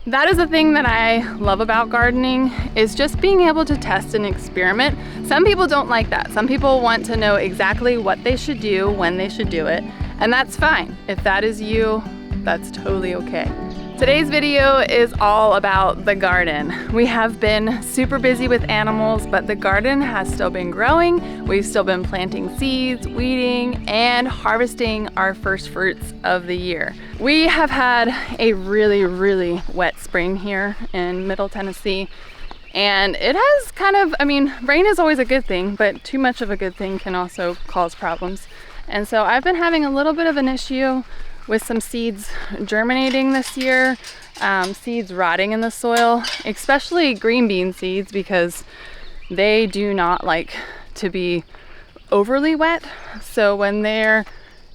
That is the thing that I love about gardening, is just being able to test and experiment. Some people don't like that. Some people want to know exactly what they should do, when they should do it, and that's fine. If that is you, that's totally okay. Today's video is all about the garden. We have been super busy with animals, but the garden has still been growing. We've still been planting seeds, weeding, and harvesting our first fruits of the year. We have had a really wet spring here in Middle Tennessee, and it has kind of, rain is always a good thing, but too much of a good thing can also cause problems. And so I've been having a little bit of an issue with some seeds germinating this year, seeds rotting in the soil, especially green bean seeds, because they do not like to be overly wet. So when they're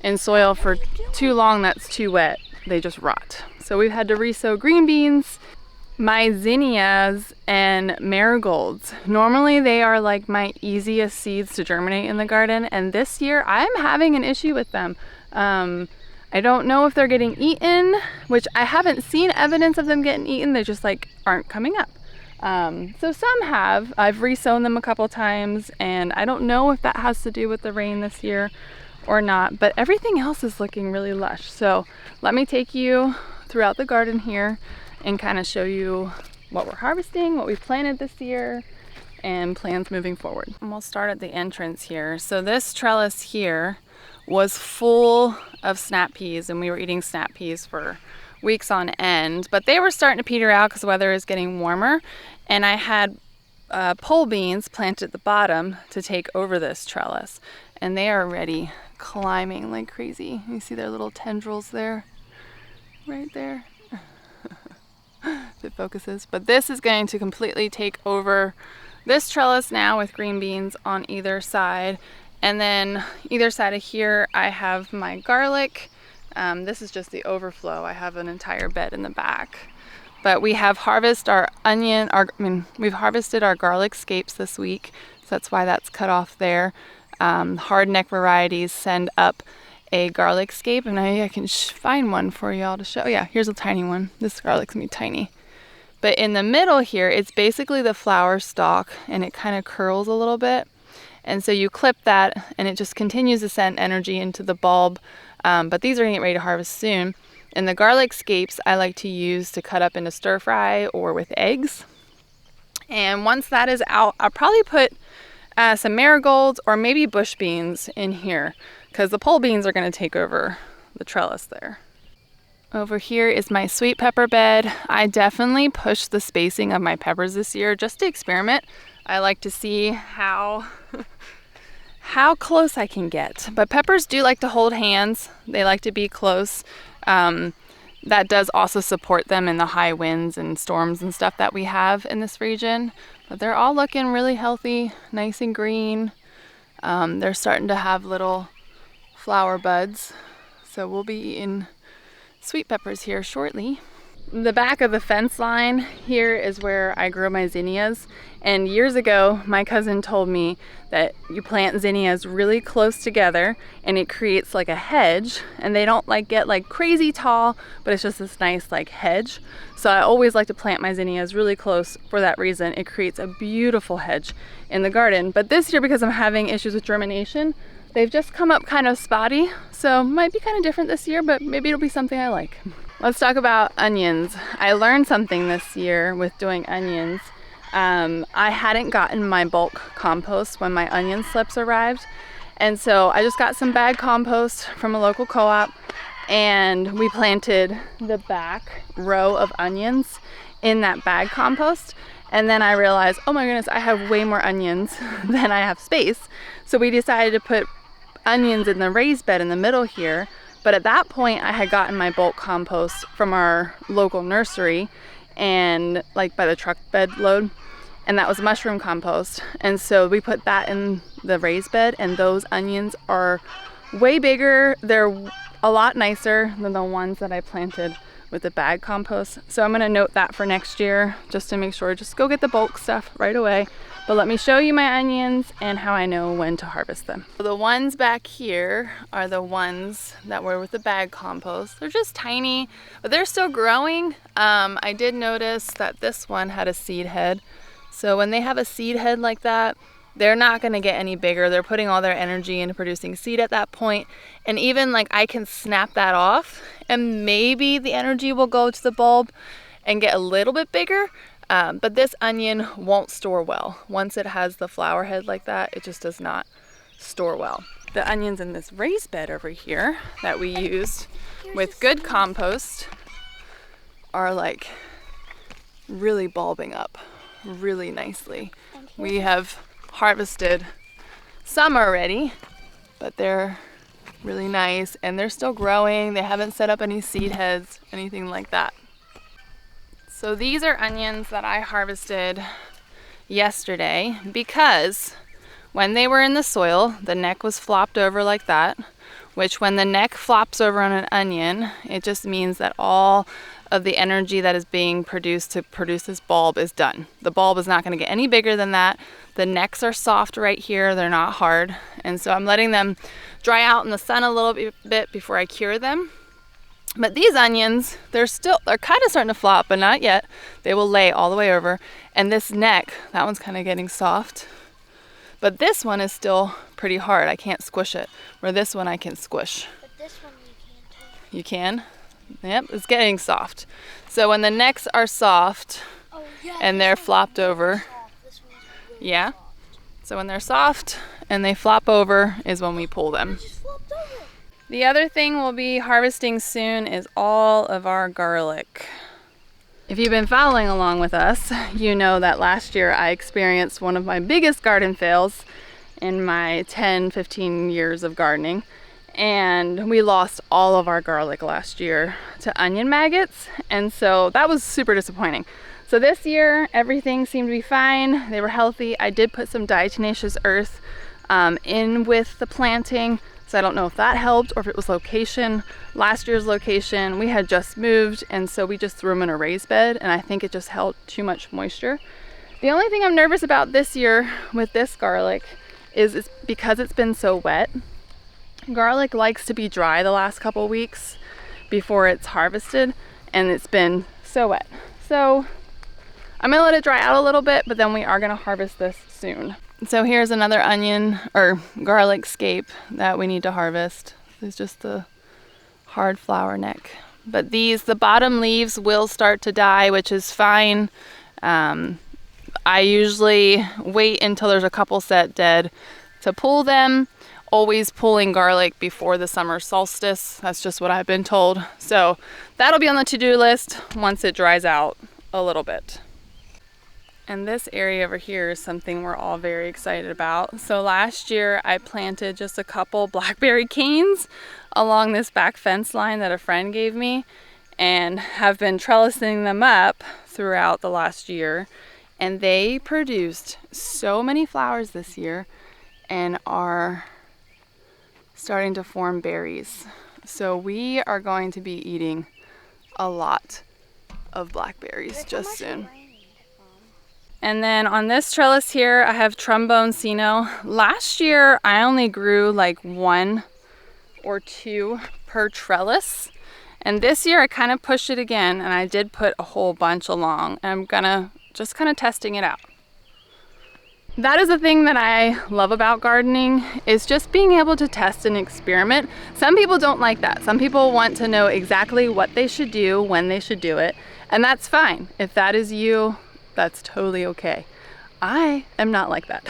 in soil for too long that's too wet, they just rot. So we've had to resow green beans, my zinnias, and marigolds. Normally they are like my easiest seeds to germinate in the garden, and this year I'm having an issue with them. I don't know if they're getting eaten, which I haven't seen evidence of them getting eaten. They just like aren't coming up. So some have. I've resown them a couple times, and I don't know if that has to do with the rain this year or not, but everything else is looking really lush. So let me take you throughout the garden here and kind of show you what we're harvesting, what we planted this year, and plans moving forward. And we'll start at the entrance here. So this trellis here was full of snap peas, and we were eating snap peas for weeks on end, but they were starting to peter out because the weather is getting warmer, and I had pole beans planted at the bottom to take over this trellis, and they are already climbing like crazy. You see their little tendrils there, right there. If it focuses. But this is going to completely take over this trellis now with green beans on either side. And then either side of here, I have my garlic. This is just the overflow. I have an entire bed in the back. But we have harvested our we've harvested our garlic scapes this week. So that's why that's cut off there. Hardneck varieties send up a garlic scape, and I can find one for y'all to show. Yeah, here's a tiny one. This garlic's gonna be tiny. But in the middle here, it's basically the flower stalk, and it kind of curls a little bit. And so you clip that, and it just continues to send energy into the bulb. But these are gonna get ready to harvest soon. And the garlic scapes I like to use to cut up into stir fry or with eggs. And once that is out, I'll probably put some marigolds or maybe bush beans in here, because the pole beans are gonna take over the trellis there. Over here is my sweet pepper bed. I definitely pushed the spacing of my peppers this year just to experiment. I like to see how close I can get. But peppers do like to hold hands. They like to be close. That does also support them in the high winds and storms and stuff that we have in this region. But they're all looking really healthy, nice and green. They're starting to have little flower buds. So we'll be eating sweet peppers here shortly. The back of the fence line here is where I grow my zinnias, and years ago my cousin told me that you plant zinnias really close together and it creates like a hedge, and they don't get crazy tall, but it's just this nice hedge. So I always like to plant my zinnias really close for that reason. It creates a beautiful hedge in the garden. But this year, because I'm having issues with germination, they've just come up kind of spotty, so might be kind of different this year, but maybe it'll be something I like. Let's talk about onions. I learned something this year with doing onions. I hadn't gotten my bulk compost when my onion slips arrived, and so I just got some bag compost from a local co-op, and we planted the back row of onions in that bag compost. And then I realized, oh my goodness, I have way more onions than I have space. So we decided to put onions in the raised bed in the middle here. But at that point, I had gotten my bulk compost from our local nursery, and by the truck bed load, and that was mushroom compost. And so we put that in the raised bed, and those onions are way bigger. They're a lot nicer than the ones that I planted with the bag compost. So I'm gonna note that for next year, just to make sure, just go get the bulk stuff right away. But let me show you my onions and how I know when to harvest them. So the ones back here are the ones that were with the bag compost. They're just tiny, but they're still growing. I did notice that this one had a seed head. So when they have a seed head like that, they're not gonna get any bigger. They're putting all their energy into producing seed at that point. And even like I can snap that off and maybe the energy will go to the bulb and get a little bit bigger. But this onion won't store well. Once it has the flower head like that, it just does not store well. The onions in this raised bed over here that we used with good compost are like really bulbing up really nicely. We have harvested some already, but they're really nice and they're still growing. They haven't set up any seed heads, anything like that. So these are onions that I harvested yesterday because when they were in the soil, the neck was flopped over like that, which when the neck flops over on an onion, it just means that all of the energy that is being produced to produce this bulb is done. The bulb is not going to get any bigger than that. The necks are soft right here, they're not hard. And so I'm letting them dry out in the sun a little bit before I cure them. But these onions, they're kind of starting to flop, but not yet. They will lay all the way over. And this neck, that one's kind of getting soft. But this one is still pretty hard. I can't squish it. Where this one I can squish. But this one you can too. You can? Yep, it's getting soft. So when the necks are soft and they're flopped over, yeah. So when they're soft and they flop over is when we pull them. The other thing we'll be harvesting soon is all of our garlic. If you've been following along with us, you know that last year I experienced one of my biggest garden fails in my 10-15 years of gardening. And we lost all of our garlic last year to onion maggots, and so that was super disappointing. So this year everything seemed to be fine. They were healthy. I did put some diatomaceous earth in with the planting, so I don't know if that helped or if it was location. Last year's location, we had just moved, and so we just threw them in a raised bed, and I think it just held too much moisture. The only thing I'm nervous about this year with this garlic is it's because it's been so wet. Garlic likes to be dry the last couple weeks before it's harvested, and it's been so wet. So I'm gonna let it dry out a little bit, but then we are gonna harvest this soon. So here's another onion or garlic scape that we need to harvest. It's just the hard flower neck. But the bottom leaves will start to die, which is fine. I usually wait until there's a couple set dead to pull them. Always pulling garlic before the summer solstice. That's just what I've been told. So that'll be on the to-do list once it dries out a little bit. And this area over here is something we're all very excited about. So last year I planted just a couple blackberry canes along this back fence line that a friend gave me, and have been trellising them up throughout the last year. And they produced so many flowers this year and are starting to form berries. So we are going to be eating a lot of blackberries just soon. And then on this trellis here, I have tromboncino. Last year, I only grew like 1 or 2 per trellis. And this year I kind of pushed it again, and I did put a whole bunch along. And I'm gonna just kind of testing it out. That is the thing that I love about gardening, is just being able to test and experiment. Some people don't like that. Some people want to know exactly what they should do, when they should do it, and that's fine. If that is you, that's totally okay. I am not like that.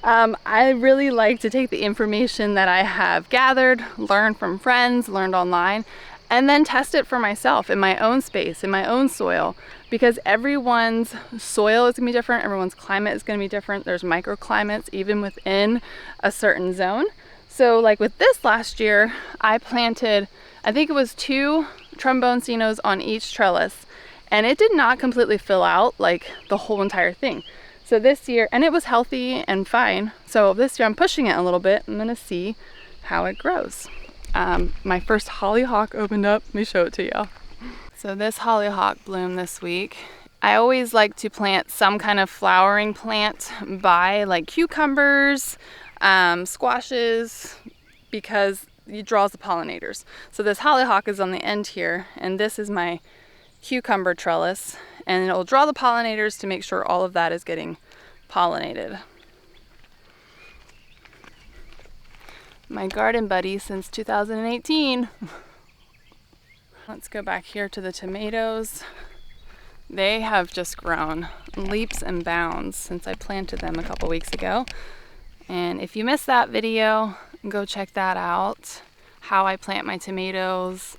I really like to take the information that I have gathered, learned from friends, learned online, and then test it for myself in my own space, in my own soil, because everyone's soil is gonna be different, everyone's climate is gonna be different. There's microclimates even within a certain zone. So like with this last year, I planted, I think it was 2 tromboncinos on each trellis, and it did not completely fill out like the whole entire thing. So this year, and it was healthy and fine. So this year I'm pushing it a little bit. I'm gonna see how it grows. My first hollyhock opened up. Let me show it to y'all. So this hollyhock bloomed this week. I always like to plant some kind of flowering plant by, like cucumbers, squashes, because it draws the pollinators. So this hollyhock is on the end here, and this is my cucumber trellis, and it'll draw the pollinators to make sure all of that is getting pollinated. My garden buddy since 2018. Let's go back here to the tomatoes. They have just grown leaps and bounds since I planted them a couple weeks ago. And if you missed that video, go check that out. How I plant my tomatoes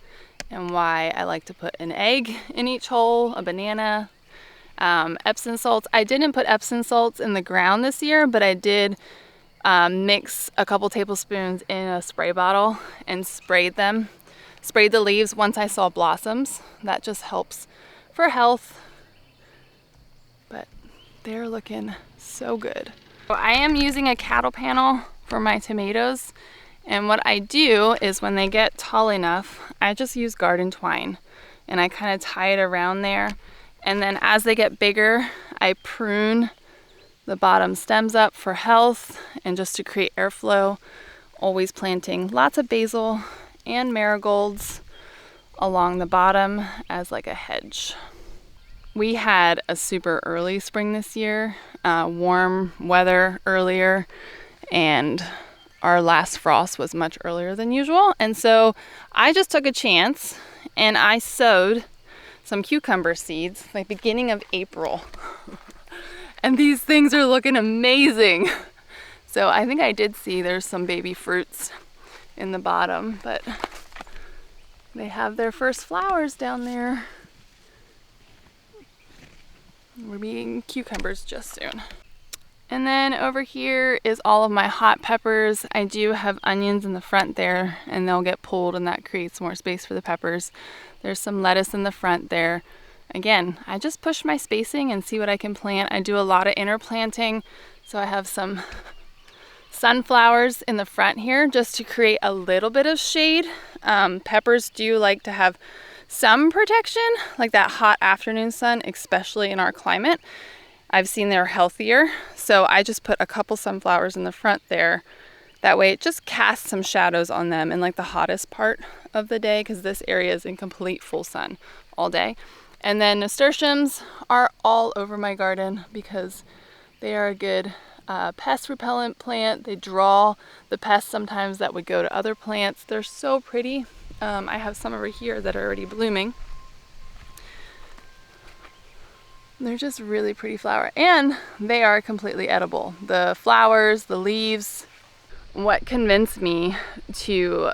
and why I like to put an egg in each hole, a banana, Epsom salts. I didn't put Epsom salts in the ground this year, but I did mix a couple tablespoons in a spray bottle and sprayed the leaves once I saw blossoms. That just helps for health, but they're looking so good. So I am using a cattle panel for my tomatoes, and what I do is when they get tall enough, I just use garden twine and I kind of tie it around there, and then as they get bigger, I prune the bottom stems up for health and just to create airflow. Always planting lots of basil and marigolds along the bottom as like a hedge. We had a super early spring this year, warm weather earlier, and our last frost was much earlier than usual. And so I just took a chance and I sowed some cucumber seeds like beginning of April. And these things are looking amazing. So I think I did see there's some baby fruits in the bottom, but they have their first flowers down there. We'll be eating cucumbers just soon. And then over here is all of my hot peppers. I do have onions in the front there, and they'll get pulled and that creates more space for the peppers. There's some lettuce in the front there. Again, I just push my spacing and see what I can plant. I do a lot of interplanting, so I have some sunflowers in the front here just to create a little bit of shade. Peppers do like to have some protection, like that hot afternoon sun, especially in our climate. I've seen they're healthier, so I just put a couple sunflowers in the front there. That way it just casts some shadows on them in like the hottest part of the day, because this area is in complete full sun all day. And then nasturtiums are all over my garden because they are a good pest repellent plant. They draw the pests sometimes that would go to other plants. They're so pretty. I have some over here that are already blooming. They're just really pretty flower, and they are completely edible. The flowers, the leaves. What convinced me to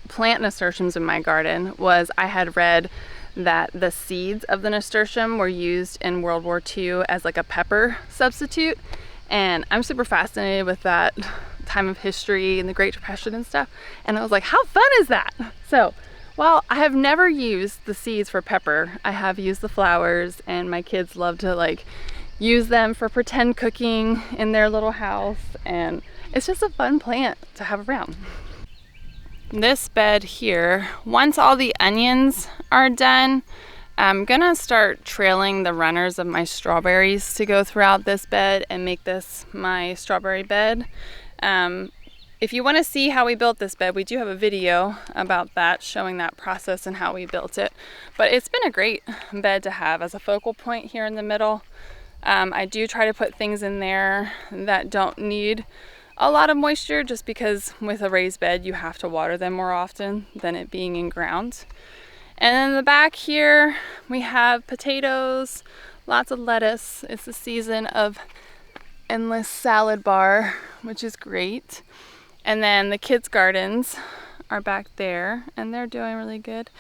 plant nasturtiums in my garden was I had read that the seeds of the nasturtium were used in World War II as like a pepper substitute. And I'm super fascinated with that time of history and the Great Depression and stuff. And I was like, how fun is that? So, well, I have never used the seeds for pepper. I have used the flowers, and my kids love to like use them for pretend cooking in their little house. And it's just a fun plant to have around. This bed here, once all the onions are done, I'm gonna start trailing the runners of my strawberries to go throughout this bed and make this my strawberry bed. If you want to see how we built this bed, we do have a video about that, showing that process and how we built it. But it's been a great bed to have as a focal point here in the middle. I do try to put things in there that don't need a lot of moisture, just because with a raised bed you have to water them more often than it being in ground. And then in the back here we have potatoes, lots of lettuce. It's the season of endless salad bar, which is great. And then the kids' gardens are back there, and they're doing really good.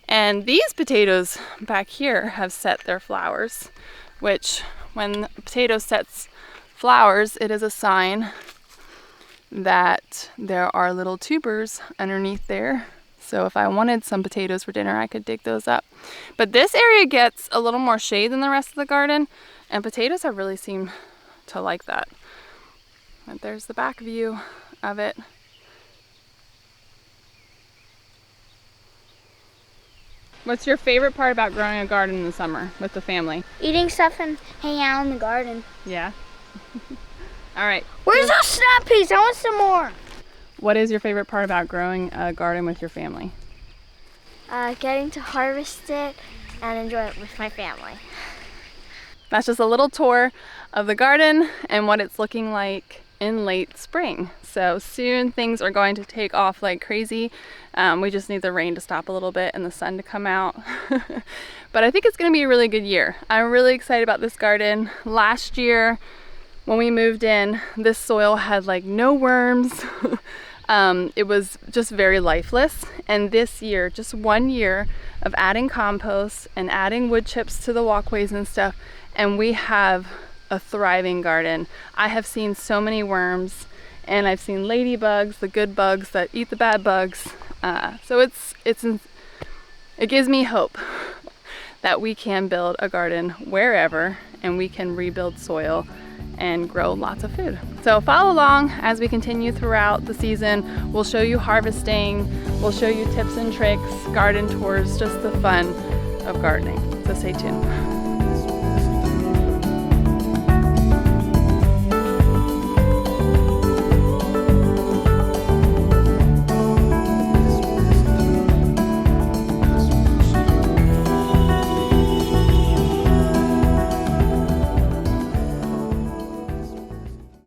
And these potatoes back here have set their flowers, which when a potato sets flowers, it is a sign that there are little tubers underneath there. So if I wanted some potatoes for dinner, I could dig those up. But this area gets a little more shade than the rest of the garden, and potatoes have really seemed to like that. But there's the back view of it. What's your favorite part about growing a garden in the summer with the family? Eating stuff and hanging out in the garden. Yeah. All right. Where's those snap peas? I want some more. What is your favorite part about growing a garden with your family? Getting to harvest it and enjoy it with my family. That's just a little tour of the garden and what it's looking like in late spring. So soon things are going to take off like crazy. We just need the rain to stop a little bit and the sun to come out. But I think it's going to be a really good year. I'm really excited about this garden. Last year when we moved in, this soil had like no worms. It was just very lifeless. And this year, just 1 year of adding compost and adding wood chips to the walkways and stuff, and we have a thriving garden. I have seen so many worms, and I've seen ladybugs, the good bugs that eat the bad bugs. So it gives me hope that we can build a garden wherever, and we can rebuild soil and grow lots of food. So follow along as we continue throughout the season. We'll show you harvesting, we'll show you tips and tricks, garden tours, just the fun of gardening. So stay tuned.